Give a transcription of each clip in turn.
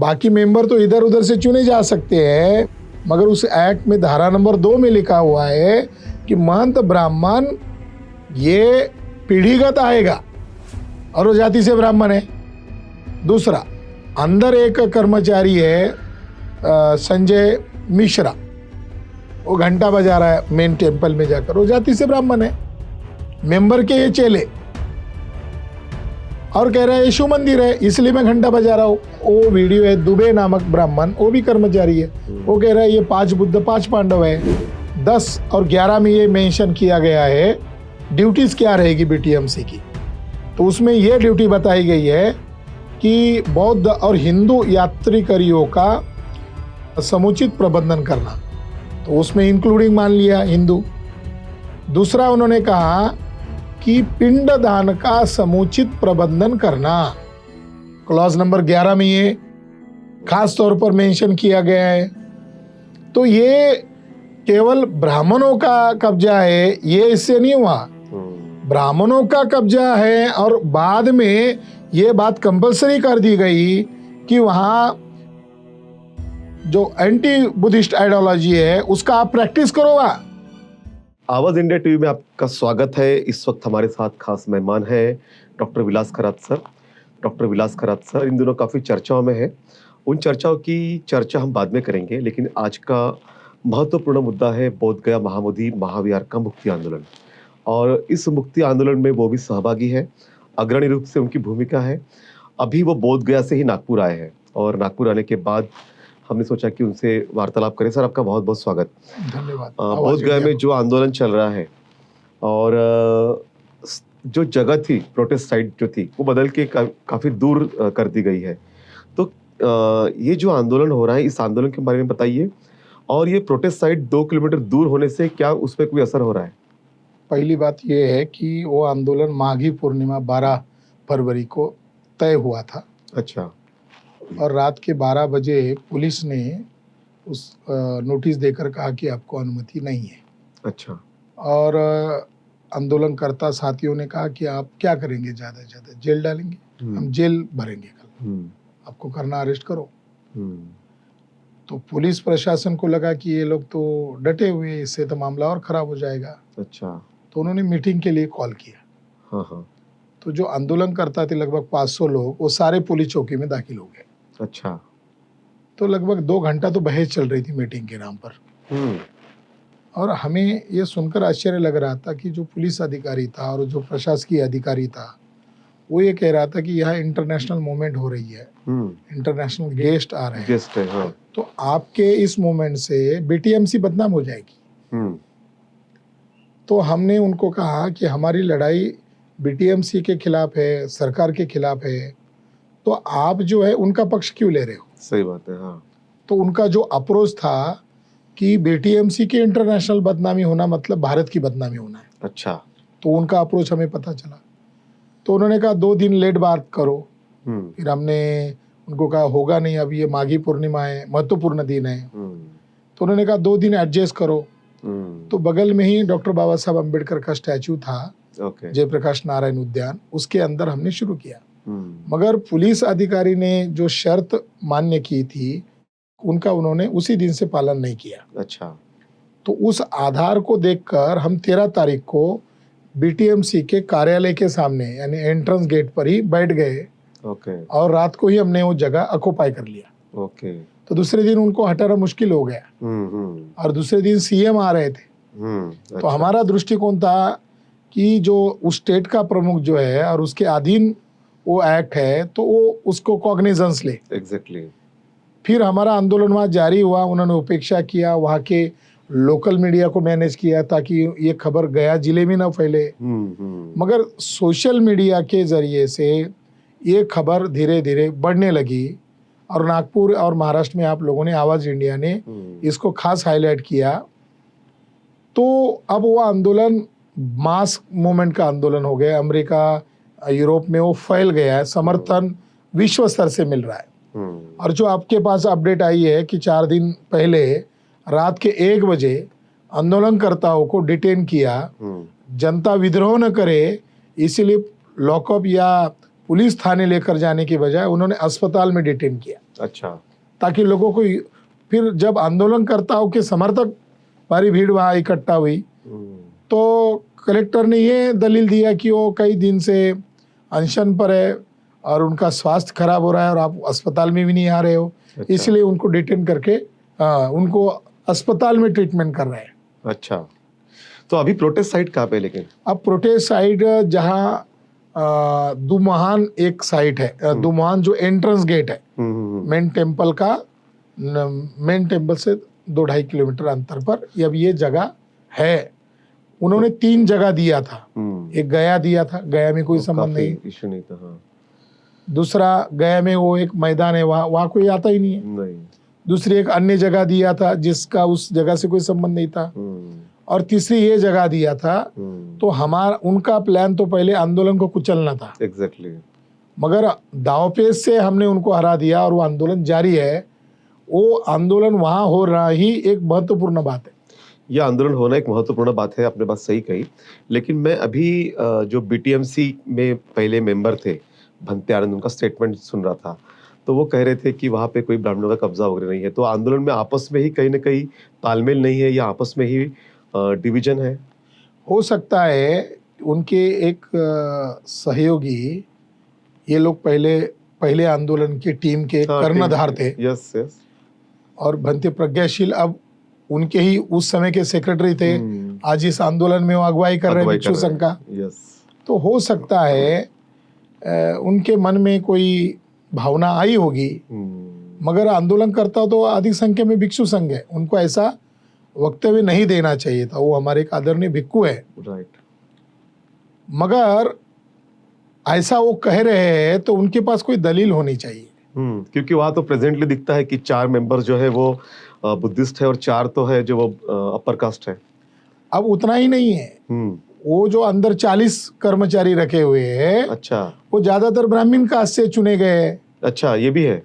बाकी मेंबर तो इधर उधर से चुने जा सकते हैं, मगर उस एक्ट में धारा नंबर 2 में लिखा हुआ है कि महंत ब्राह्मण ये पीढ़ीगत आएगा और वो जाति से ब्राह्मण है। दूसरा, अंदर एक कर्मचारी है संजय मिश्रा, वो घंटा बजा रहा है मेन टेम्पल में जाकर, वो जाति से ब्राह्मण है। मेंबर के ये चेले और कह रहा है यीशु मंदिर है इसलिए मैं घंटा बजा रहा हूँ। वो वीडियो है, दुबे नामक ब्राह्मण, वो भी कर्मचारी है, वो कह रहा है ये 5 बुद्ध 5 पांडव है। 10 और 11 में ये मेंशन किया गया है ड्यूटीज क्या रहेगी बीटीएमसी की। तो उसमें ये ड्यूटी बताई गई है कि बौद्ध और हिंदू यात्रिकरियों का समुचित प्रबंधन करना, तो उसमें इंक्लूडिंग मान लिया हिंदू। दूसरा उन्होंने कहा कि पिंडदान का समुचित प्रबंधन करना, क्लॉज नंबर 11 में ये खास तौर पर मेंशन किया गया है। तो ये केवल ब्राह्मणों का कब्जा है ये इससे नहीं हुआ, ब्राह्मणों का कब्जा है और बाद में ये बात कंपलसरी कर दी गई कि वहां जो एंटी बुद्धिस्ट आइडियोलॉजी है उसका आप प्रैक्टिस करो। आवाज इंडिया टीवी में आपका स्वागत है। इस वक्त हमारे साथ खास मेहमान है डॉक्टर विलास खरात सर। डॉक्टर विलास खरात सर इन दिनों काफ़ी चर्चाओं में है, उन चर्चाओं की चर्चा हम बाद में करेंगे, लेकिन आज का महत्वपूर्ण मुद्दा है बोध गया महाबोधि महाविहार का मुक्ति आंदोलन। और इस मुक्ति आंदोलन में वो भी सहभागी है, अग्रणी रूप से उनकी भूमिका है। अभी वो बोध गया से ही नागपुर आए हैं और नागपुर आने के बाद हमने सोचा कि उनसे वार्तालाप करें। सर आपका बहुत बहुत स्वागत। धन्यवाद। बोध गया में जो आंदोलन चल रहा है और जो जगह थी प्रोटेस्ट साइट जो थी वो बदल के काफी दूर कर दी गई है। तो ये जो आंदोलन हो रहा है इस आंदोलन के बारे में बताइए, और ये प्रोटेस्ट साइट 2 किलोमीटर दूर होने से क्या उस पर कोई असर हो रहा है? पहली बात ये है कि वो आंदोलन माघी पूर्णिमा 12 फरवरी को तय हुआ था। अच्छा। और रात के 12 बजे पुलिस ने उस नोटिस देकर कहा कि आपको अनुमति नहीं है। अच्छा। और आंदोलनकर्ता साथियों ने कहा कि आप क्या करेंगे, ज़्यादा से ज़्यादा जेल डालेंगे, हम जेल भरेंगे कल, आपको करना अरेस्ट करो। तो पुलिस प्रशासन को लगा कि ये लोग तो डटे हुए हैं, इससे तो मामला और ख़राब हो जाएगा। अच्छा। तो उन्होंने मीटिंग के लिए कॉल किया। हाँ हाँ। तो जो आंदोलनकर्ता थे लगभग 500 लोग, वो सारे पुलिस चौकी में दाखिल हो गए। अच्छा। तो लगभग 2 घंटा तो बहस चल रही थी मीटिंग के नाम पर। और हमें ये सुनकर आश्चर्य लग रहा था कि जो पुलिस अधिकारी था और जो प्रशासकीय अधिकारी था वो ये कह रहा था कि यहाँ इंटरनेशनल मूवमेंट हो रही है, इंटरनेशनल गेस्ट आ रहे हैं, गेस्ट है, हाँ। तो आपके इस मूवमेंट से बीटीएमसी बदनाम हो जाएगी। तो हमने उनको कहा कि हमारी लड़ाई बीटीएमसी के खिलाफ है, सरकार के खिलाफ है, तो आप जो है उनका पक्ष क्यों ले रहे हो? सही बात है, हाँ। तो उनका जो अप्रोच था कि बीटीएमसी की इंटरनेशनल बदनामी होना मतलब भारत की बदनामी होना है। अच्छा। तो उनका अप्रोच हमें पता चला। तो उन्होंने कहा 2 दिन लेट बात करो। फिर हमने उनको कहा होगा नहीं, अभी ये माघी पूर्णिमा है, महत्वपूर्ण दिन है। तो उन्होंने कहा 2 दिन एडजस्ट करो। तो बगल में ही डॉक्टर बाबा साहब अम्बेडकर का स्टैचू था, जयप्रकाश नारायण उद्यान, उसके अंदर हमने शुरू किया। मगर पुलिस अधिकारी ने जो शर्त मान्य की थी उनका उन्होंने उसी दिन से पालन नहीं किया। अच्छा। तो उस आधार को देखकर हम 13 तारीख को बीटीएमसी के कार्यालय के सामने यानी एंट्रेंस गेट पर ही बैठ गए। और रात को ही हमने वो जगह ऑक्युपाई कर लिया। तो दूसरे दिन उनको हटाना मुश्किल हो गया। और दूसरे दिन सीएम आ रहे थे। तो हमारा दृष्टिकोण था कि जो उस स्टेट का प्रमुख जो है और उसके अधीन वो एक्ट है तो वो उसको कॉग्निजेंस ले। एग्जैक्टली। फिर हमारा आंदोलन वहाँ जारी हुआ, उन्होंने उपेक्षा किया, वहाँ के लोकल मीडिया को मैनेज किया ताकि ये खबर गया जिले में ना फैले। मगर सोशल मीडिया के जरिए से ये खबर धीरे धीरे बढ़ने लगी और नागपुर और महाराष्ट्र में आप लोगों ने आवाज इंडिया ने इसको खास हाईलाइट किया। तो अब वो आंदोलन मास मूवमेंट का आंदोलन हो गया। अमेरिका यूरोप में वो फैल गया है, समर्थन विश्व स्तर से मिल रहा है। और जो आपके पास अपडेट आई है कि 4 दिन पहले रात के 1 बजे आंदोलनकर्ताओं को डिटेन किया, जनता विद्रोह न करे इसलिए लॉकअप या पुलिस थाने लेकर जाने की बजाय उन्होंने अस्पताल में डिटेन किया। अच्छा। ताकि लोगों को फिर जब आंदोलनकर्ताओं के समर्थक भारी भीड़ वहां इकट्ठा हुई तो कलेक्टर ने ये दलील दिया कि वो कई दिन से अनशन पर है और उनका स्वास्थ्य खराब हो रहा है और आप अस्पताल में भी नहीं आ रहे हो, अच्छा। इसलिए उनको डिटेन करके उनको अस्पताल में ट्रीटमेंट कर रहे हैं। अच्छा, तो अभी प्रोटेस्ट साइट कहाँ पे है लेकिन? अब प्रोटेस्ट साइट जहाँ दुमहान एक साइट है, दुमहान जो एंट्रेंस गेट है मेन टेम्पल का, मेन टेम्पल से 2-2.5 किलोमीटर अंतर पर अब ये जगह है। उन्होंने 3 जगह दिया था, एक गया दिया था, गया में कोई संबंध नहीं, इशू नहीं था। हाँ। दूसरा गया में वो एक मैदान है, वहाँ कोई आता ही नहीं है। नहीं। दूसरी एक अन्य जगह दिया था जिसका उस जगह से कोई संबंध नहीं था, और तीसरी ये जगह दिया था। तो हमारा उनका प्लान तो पहले आंदोलन को कुचलना था। एग्जैक्टली। मगर दावपेच से हमने उनको हरा दिया और वो आंदोलन जारी है। वो आंदोलन वहाँ हो रहा ही एक महत्वपूर्ण बात है। यह आंदोलन होना एक महत्वपूर्ण बात है, आपने बात सही कही। लेकिन मैं अभी जो बीटीएमसी में पहले मेंबर थे भंते आनंद, उनका स्टेटमेंट सुन रहा था, तो वो कह रहे थे कि वहाँ पे कोई ब्राह्मणों का कब्जा वगैरह नहीं है। तो आंदोलन में आपस में ही कहीं ना कहीं तालमेल नहीं है या आपस में ही डिवीजन है? हो सकता है उनके एक सहयोगी, ये लोग पहले आंदोलन की टीम के कर्णधार थे। Yes yes. और भंते प्रज्ञाशील अब उनके ही उस समय के सेक्रेटरी थे, आज इस आंदोलन में वो अगुवाई कर रहे हैं भिक्षु संघ का। यस। तो हो सकता है उनके मन में कोई भावना आई होगी, मगर आंदोलनकर्ता तो अधिक संख्या में भिक्षु संघ है, उनको ऐसा वक्तव्य नहीं देना चाहिए था। वो हमारे एक आदरणीय भिक्खु है, राइट। मगर ऐसा वो कह रहे हैं तो उनके पास कोई दलील होनी चाहिए। क्योंकि वहां तो प्रेजेंटली दिखता है कि 4 मेंबर जो है वो बुद्धिस्ट है और 4 तो है जो वो अपर कास्ट है। अब उतना ही नहीं है, वो जो अंदर 40 कर्मचारी रखे हुए हैं, अच्छा, वो ज्यादातर ब्राह्मण कास्ट से चुने गए हैं। अच्छा, ये भी है।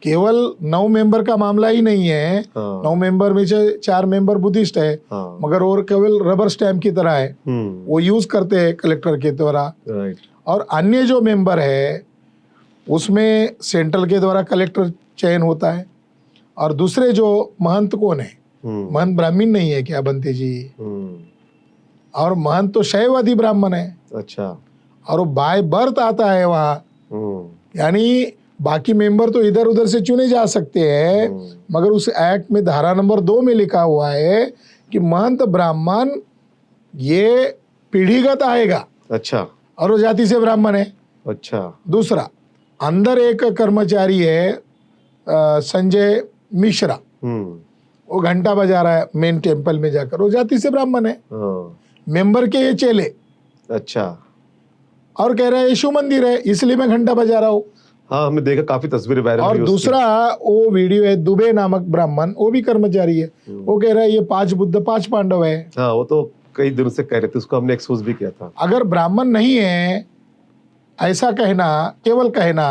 केवल 9 मेंबर का मामला ही नहीं है। 9 मेंबर में से 4 मेंबर बुद्धिस्ट है, मगर और केवल रबर स्टैम्प की तरह है, वो यूज करते हैं कलेक्टर के द्वारा। और अन्य जो मेंबर है उसमें सेंट्रल के द्वारा कलेक्टर चयन होता है। और दूसरे जो महंत कौन है, महंत ब्राह्मण नहीं है क्या बंते जी? और महंत तो शैववादी ब्राह्मण है। अच्छा। और वो बाय बर्थ आता है वहाँ, यानी बाकी मेंबर तो इधर उधर से चुने जा सकते हैं, मगर उस एक्ट में धारा नंबर 2 में लिखा हुआ है कि महंत ब्राह्मण ये पीढ़ीगत आएगा। अच्छा। और वो जाति से ब्राह्मण है। अच्छा। दूसरा, अंदर एक कर्मचारी है संजय मिश्रा, वो घंटा बजा रहा है मेन टेम्पल में जाकर, वो जाति से ब्राह्मण है। मेंबर के ये चेले। अच्छा। और कह रहा है यीशु मंदिर है इसलिए मैं घंटा बजा रहा हूँ। हाँ, हमने देखा, काफी तस्वीरें वायरल हुई। और दूसरा वो वीडियो है, दुबे नामक ब्राह्मण, वो भी कर्मचारी है, वो कह रहा है ये 5 बुद्ध 5 पांडव है। हाँ, वो तो कई दिनों से कह रहे थे, उसको हमने एक्सपोज भी किया था। अगर ब्राह्मण नहीं है ऐसा कहना, केवल कहना,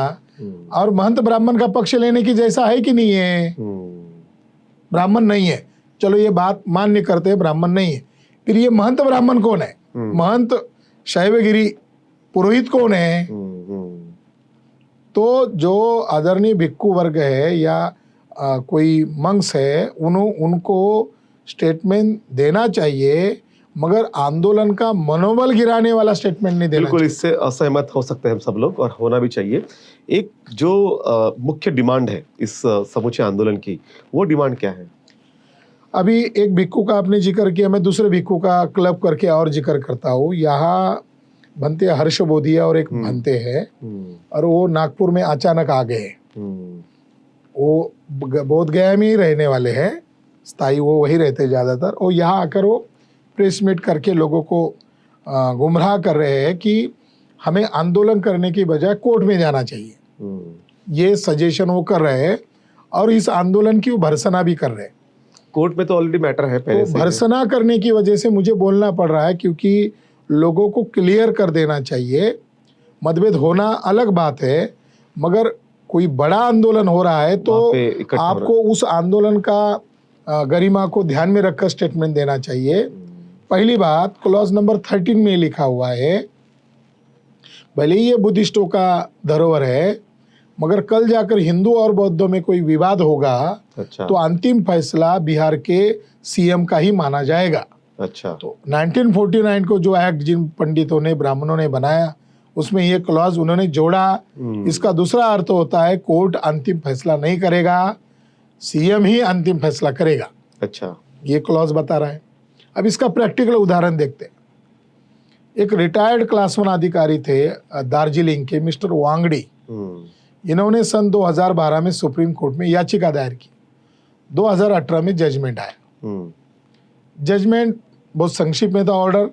और महंत ब्राह्मण का पक्ष लेने की जैसा है कि नहीं है? ब्राह्मण नहीं है, चलो ये बात मान्य करते हैं, ब्राह्मण नहीं है। फिर ये महंत ब्राह्मण कौन है? महंत शैवगिरी पुरोहित कौन है? तो जो आदरणीय भिक्खु वर्ग है या कोई मंक्स है, उनको स्टेटमेंट देना चाहिए, मगर आंदोलन का मनोबल गिराने वाला स्टेटमेंट नहीं देना। बिल्कुल, इससे असहमत हो सकते हैं हम सब लोग, और होना भी चाहिए। एक जो मुख्य डिमांड है इस समूचे आंदोलन की, वो डिमांड क्या है? अभी एक भिक्खु का आपने जिक्र किया, मैं दूसरे भिक्खु का क्लब करके और जिक्र करता हूँ। यहाँ भंते हर्ष बोधिया और एक भंते है, और वो नागपुर में अचानक आ गए। वो बोध गया में ही रहने वाले हैं, स्थायी वो वही रहते ज्यादातर। और यहाँ आकर वो प्रेस मीट करके लोगों को गुमराह कर रहे हैं कि हमें आंदोलन करने की बजाय कोर्ट में जाना चाहिए। ये सजेशन वो कर रहे हैं, और इस आंदोलन की वो भर्सना भी कर रहे हैं। कोर्ट में तो ऑलरेडी मैटर है पहले से। भर्सना करने की वजह से मुझे बोलना पड़ रहा है, क्योंकि लोगों को क्लियर कर देना चाहिए। मतभेद होना अलग बात है, मगर कोई बड़ा आंदोलन हो रहा है तो आपको उस आंदोलन का गरिमा को ध्यान में रखकर स्टेटमेंट देना चाहिए। पहली बात, क्लॉज नंबर 13 में लिखा हुआ है, भले ही ये बुद्धिस्टों का धरोहर है, मगर कल जाकर हिंदू और बौद्धों में कोई विवाद होगा अच्छा तो अंतिम फैसला बिहार के सीएम का ही माना जाएगा। अच्छा तो 1949 को जो एक्ट जिन पंडितों ने ब्राह्मणों ने बनाया उसमें ये क्लॉज उन्होंने जोड़ा। इसका दूसरा अर्थ होता है कोर्ट अंतिम फैसला नहीं करेगा, सीएम ही अंतिम फैसला करेगा। अच्छा ये क्लॉज बता रहा है। अब इसका प्रैक्टिकल उदाहरण देखते हैं। एक रिटायर्ड क्लास 1 अधिकारी थे दार्जिलिंग के, मिस्टर वांगडी। इन्होंने सन 2012 में सुप्रीम कोर्ट में याचिका दायर की। 2018 में जजमेंट आया। जजमेंट बहुत संक्षिप्त में था ऑर्डर।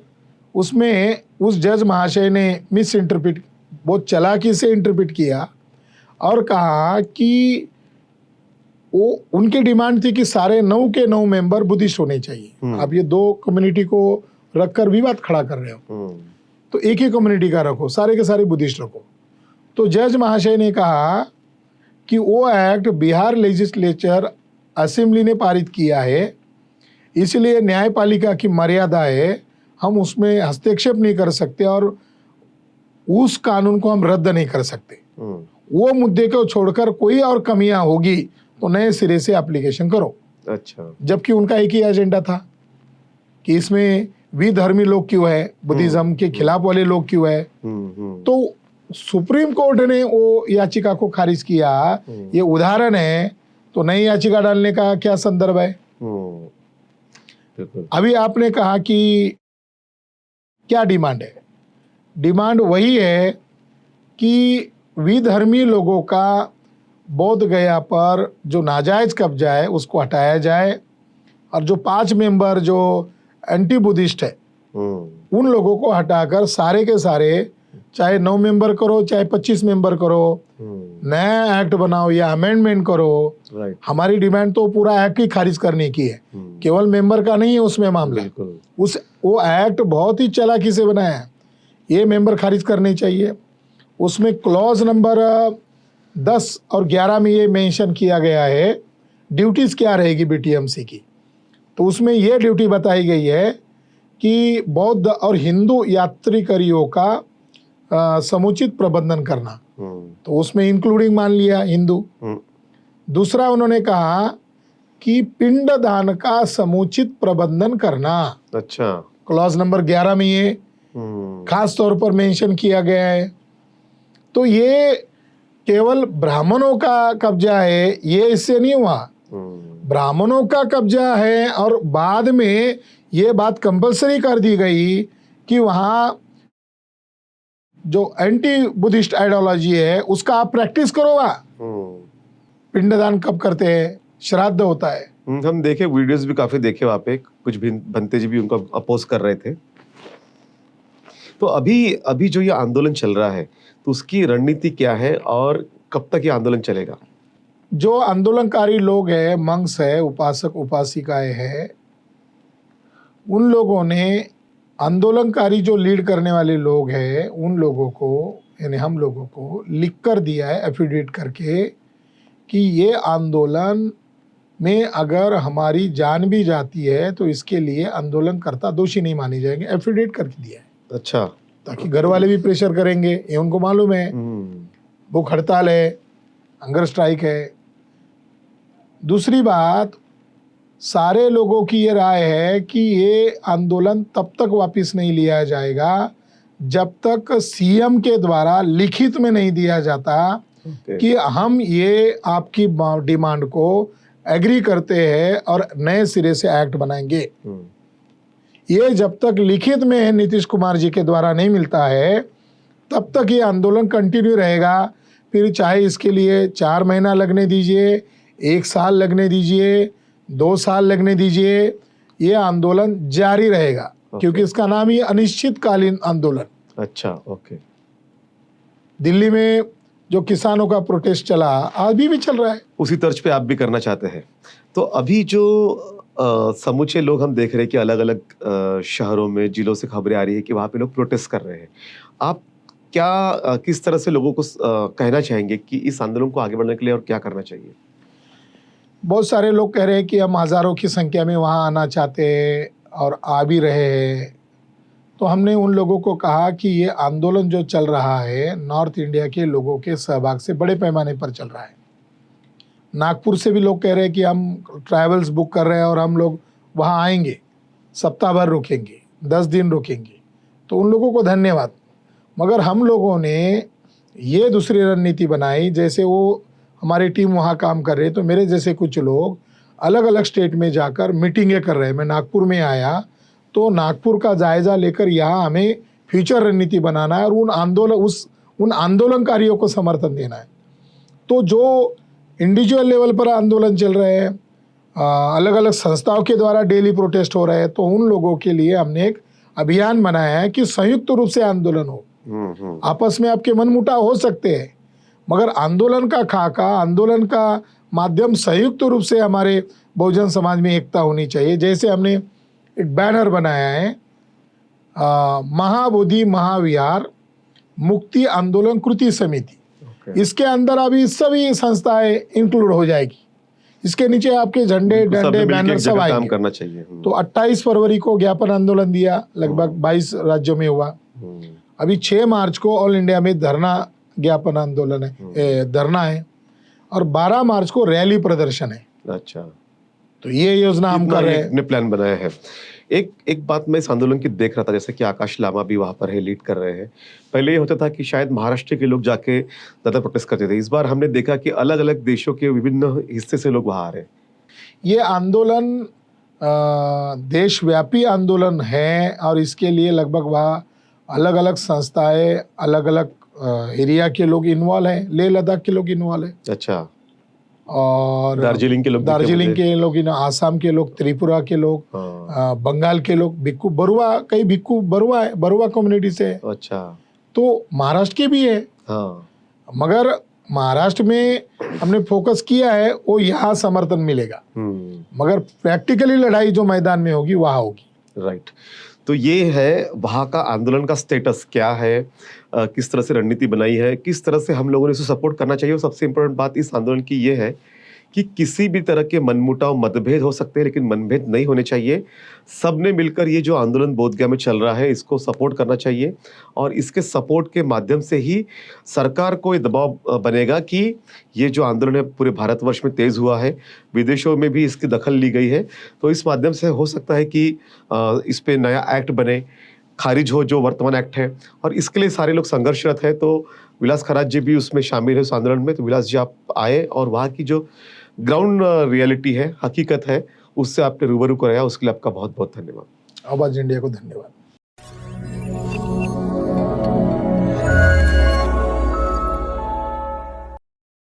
उसमें उस जज महाशय ने मिस इंटरप्रिट, बहुत चालाकी से इंटरप्रिट किया और कहा कि वो उनकी डिमांड थी कि सारे 9 के 9 मेंबर बुद्धिस्ट होने चाहिए। अब ये 2 कम्युनिटी को रखकर विवाद खड़ा कर रहे हो, तो एक ही कम्युनिटी का रखो, सारे के सारे बुद्धिस्ट रखो। तो जज महाशय ने कहा कि वो एक्ट बिहार लेजिस्लेचर असेंबली ने पारित किया है, इसलिए न्यायपालिका की मर्यादा है, हम उसमें हस्तक्षेप नहीं कर सकते और उस कानून को हम रद्द नहीं कर सकते। वो मुद्दे को छोड़कर कोई और कमियां होगी तो नए सिरे से एप्लीकेशन करो। अच्छा, जबकि उनका एक ही एजेंडा था कि इसमें विधर्मी लोग क्यों है, बुद्धिज्म के खिलाफ वाले लोग क्यों है। तो सुप्रीम कोर्ट ने वो याचिका को खारिज किया। ये उदाहरण है, तो नई याचिका डालने का क्या संदर्भ है। अभी आपने कहा कि क्या डिमांड है। डिमांड वही है कि विधर्मी लोगों का बोध गया पर जो नाजायज कब्जा है उसको हटाया जाए और जो 5 मेंबर जो एंटी बुद्धिस्ट है उन लोगों को हटाकर सारे के सारे, चाहे 9 मेंबर करो चाहे 25 मेंबर करो, नया एक्ट बनाओ या अमेंडमेंट करो। हमारी डिमांड तो पूरा एक्ट ही खारिज करने की है, केवल मेंबर का नहीं है उसमें मामला। वो एक्ट बहुत ही चालाकी से बनाया है, ये मेंबर खारिज करने चाहिए। उसमें क्लॉज नंबर 10 और 11 में ये मेंशन किया गया है ड्यूटीज क्या रहेगी बीटीएमसी की। तो उसमें ये ड्यूटी बताई गई है कि बौद्ध और हिंदू यात्रिकरियों का समुचित प्रबंधन करना, तो उसमें इंक्लूडिंग मान लिया हिंदू। दूसरा उन्होंने कहा कि पिंडदान का समुचित प्रबंधन करना। अच्छा, क्लॉज नंबर 11 में ये खास तौर पर मेंशन किया गया है। तो ये केवल ब्राह्मणों का कब्जा है ये इससे नहीं हुआ, ब्राह्मणों का कब्जा है और बाद में ये बात कंपलसरी कर दी गई कि वहां जो एंटी बुद्धिस्ट आइडियोलॉजी है उसका आप प्रैक्टिस करो। पिंडदान कब करते हैं, श्राद्ध होता है। हम देखे वीडियोस भी काफी देखे, वहां पे कुछ भंते जी भी उनको अपोज कर रहे थे। तो अभी जो ये आंदोलन चल रहा है तो उसकी रणनीति क्या है और कब तक ये आंदोलन चलेगा। जो आंदोलनकारी लोग हैं, मंक्स है, उपासक उपासिकाएं हैं, उन लोगों ने आंदोलनकारी जो लीड करने वाले लोग हैं उन लोगों को यानी हम लोगों को लिख कर दिया है एफिडेविट करके कि ये आंदोलन में अगर हमारी जान भी जाती है तो इसके लिए आंदोलनकर्ता दोषी नहीं माने जाएंगे, एफिडेविट करके दिया है। अच्छा, ताकि घर वाले भी प्रेशर करेंगे, ये उनको मालूम है भूख हड़ताल है, हंगर स्ट्राइक है। दूसरी बात, सारे लोगों की ये राय है कि ये आंदोलन तब तक वापस नहीं लिया जाएगा जब तक सीएम के द्वारा लिखित में नहीं दिया जाता कि हम ये आपकी डिमांड को एग्री करते हैं और नए सिरे से एक्ट बनाएंगे। ये जब तक लिखित में नीतीश कुमार जी के द्वारा नहीं मिलता है तब तक ये आंदोलन कंटिन्यू रहेगा। फिर चाहे इसके लिए 4 महीना लगने दीजिए, 1 साल लगने दीजिए, 2 साल लगने दीजिए, ये आंदोलन जारी रहेगा। क्योंकि इसका नाम ही अनिश्चितकालीन आंदोलन। अच्छा, ओके। दिल्ली में जो किसानों का प्रोटेस्ट चला अभी भी चल रहा है, उसी तर्ज पे आप भी करना चाहते हैं। तो अभी जो समूचे लोग हम देख रहे हैं कि अलग अलग शहरों में, जिलों से खबरें आ रही है कि वहां पे लोग प्रोटेस्ट कर रहे हैं। आप क्या किस तरह से लोगों को कहना चाहेंगे कि इस आंदोलन को आगे बढ़ने के लिए और क्या करना चाहिए। बहुत सारे लोग कह रहे हैं कि हम हजारों की संख्या में वहां आना चाहते हैं और आ भी रहे हैं। तो हमने उन लोगों को कहा कि ये आंदोलन जो चल रहा है नॉर्थ इंडिया के लोगों के सहभाग से बड़े पैमाने पर चल रहा है। नागपुर से भी लोग कह रहे हैं कि हम ट्रैवल्स बुक कर रहे हैं और हम लोग वहाँ आएंगे, सप्ताह भर रुकेंगे, 10 दिन रुकेंगे। तो उन लोगों को धन्यवाद। मगर हम लोगों ने ये दूसरी रणनीति बनाई, जैसे वो हमारी टीम वहाँ काम कर रही है तो मेरे जैसे कुछ लोग अलग अलग स्टेट में जाकर मीटिंगें कर रहे हैं। मैं नागपुर में आया तो नागपुर का जायजा लेकर यहाँ हमें फ्यूचर रणनीति बनाना है और उन आंदोलनकारियों को समर्थन देना है। तो जो इंडिविजुअल लेवल पर आंदोलन चल रहे हैं, अलग अलग संस्थाओं के द्वारा डेली प्रोटेस्ट हो रहे हैं, तो उन लोगों के लिए हमने एक अभियान बनाया है कि संयुक्त रूप से आंदोलन हो। आपस में आपके मनमुटाव हो सकते हैं, मगर आंदोलन का खाका, आंदोलन का माध्यम संयुक्त रूप से हमारे बहुजन समाज में एकता होनी चाहिए। जैसे हमने एक बैनर बनाया है, महाबोधि महाविहार मुक्ति आंदोलन कृति समिति। इसके अंदर अभी सभी संस्थाएं इंक्लूड हो जाएगी। इसके नीचे आपके झंडे डंडे बैनर सब आएंगे। काम करना चाहिए। तो 28 फरवरी को ज्ञापन आंदोलन दिया, लगभग 22 राज्यों में हुआ। अभी 6 मार्च को ऑल इंडिया में धरना ज्ञापन आंदोलन है, धरना है, और 12 मार्च को रैली प्रदर्शन है। अच्छा, तो ये योजना हम कर रहे हैं, ने प्लान बनाया है। एक बात मैं इस आंदोलन की देख रहा था, जैसे कि आकाश लामा भी वहां पर है, लीड कर रहे हैं। पहले ये होता था कि शायद महाराष्ट्र के लोग जाके ज्यादा प्रोटेस्ट करते थे। इस बार हमने देखा कि अलग अलग देशों के विभिन्न हिस्से से लोग वहां आ रहे हैं। ये आंदोलन देशव्यापी आंदोलन है और इसके लिए लगभग वहाँ अलग अलग संस्थाएं, अलग अलग एरिया के लोग इन्वॉल्व हैं। लेह लद्दाख के लोग इन्वॉल्व हैं। अच्छा, और दार्जिलिंग के लोग, आसाम के लोग, त्रिपुरा के लोग, बंगाल के लोग, भिक्खू बरुआ, कई भिक्खू बरुआ है, बरुआ कम्युनिटी से। अच्छा, तो महाराष्ट्र के भी है। हाँ, मगर महाराष्ट्र में हमने फोकस किया है, वो यहाँ समर्थन मिलेगा, मगर प्रैक्टिकली लड़ाई जो मैदान में होगी वहाँ होगी। राइट। तो ये है वहाँ का आंदोलन का स्टेटस क्या है, किस तरह से रणनीति बनाई है, किस तरह से हम लोगों ने इसे सपोर्ट करना चाहिए। और सबसे इम्पोर्टेंट बात इस आंदोलन की ये है कि किसी भी तरह के मनमुटाव, मतभेद हो सकते हैं, लेकिन मनभेद नहीं होने चाहिए। सबने मिलकर ये जो आंदोलन बोधगया में चल रहा है, इसको सपोर्ट करना चाहिए। और इसके सपोर्ट के माध्यम से ही सरकार को ये दबाव बनेगा कि ये जो आंदोलन है पूरे भारतवर्ष में तेज हुआ है, विदेशों में भी इसकी दखल ली गई है। तो इस माध्यम से हो सकता है कि इस पे नया एक्ट बने, खारिज हो जो वर्तमान एक्ट है, और इसके लिए सारे लोग संघर्षरत है। तो विलास खरात जी भी उसमें शामिल है उस आंदोलन में। तो विलास जी, आप आए और वहाँ की जो ग्राउंड रियलिटी है, हकीकत है, उससे आपने रूबरू कराया, उसके लिए आपका बहुत बहुत धन्यवाद। आवाज इंडिया को धन्यवाद।